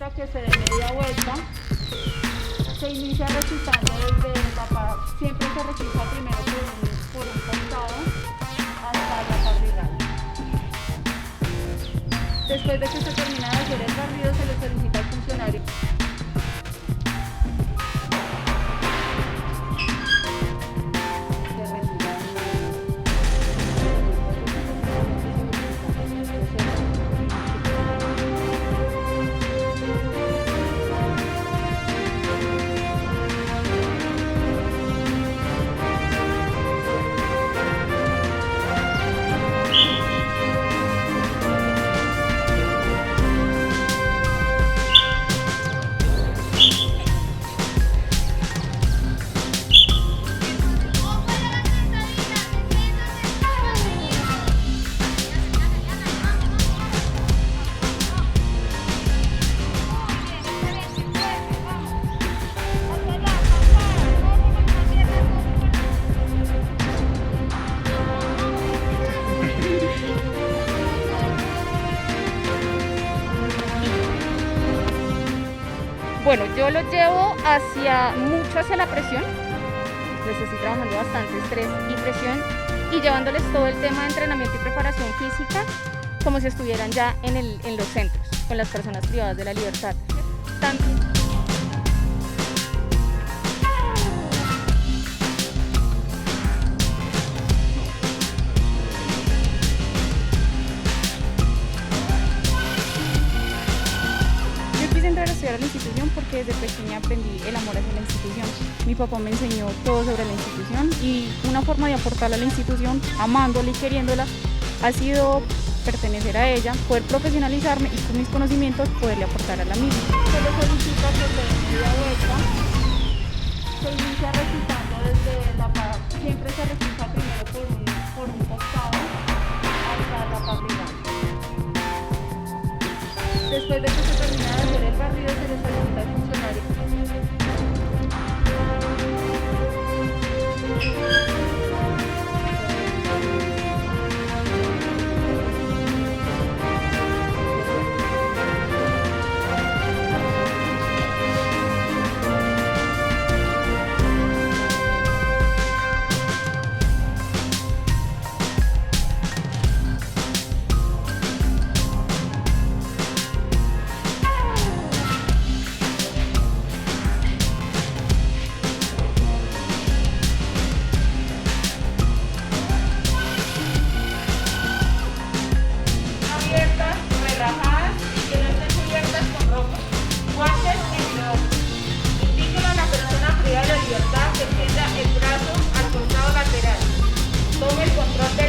para que se dé media vuelta. Se inicia requisando desde la parte, siempre se requisa primero por un costado hasta la parrillada. Después de que se termina de hacer el barrido, se le solicita al funcionario. Bueno, yo lo llevo mucho hacia la presión. Les estoy trabajando bastante estrés y presión y llevándoles todo el tema de entrenamiento y preparación física como si estuvieran ya en los centros, con las personas privadas de la libertad. También estudiar a la institución porque desde pequeña aprendí el amor hacia la institución. Mi papá me enseñó todo sobre la institución y una forma de aportarle a la institución, amándola y queriéndola, ha sido pertenecer a ella, poder profesionalizarme y con mis conocimientos poderle aportar a la misma. Se le solicita que se dé media vuelta. Se inicia requisando desde la parte, siempre se requisa primero por un costado hasta la parrillada. Después de que se termina de hacer el barrido, se le solicita al funcionario. Que extienda el brazo al costado lateral. Tome el control del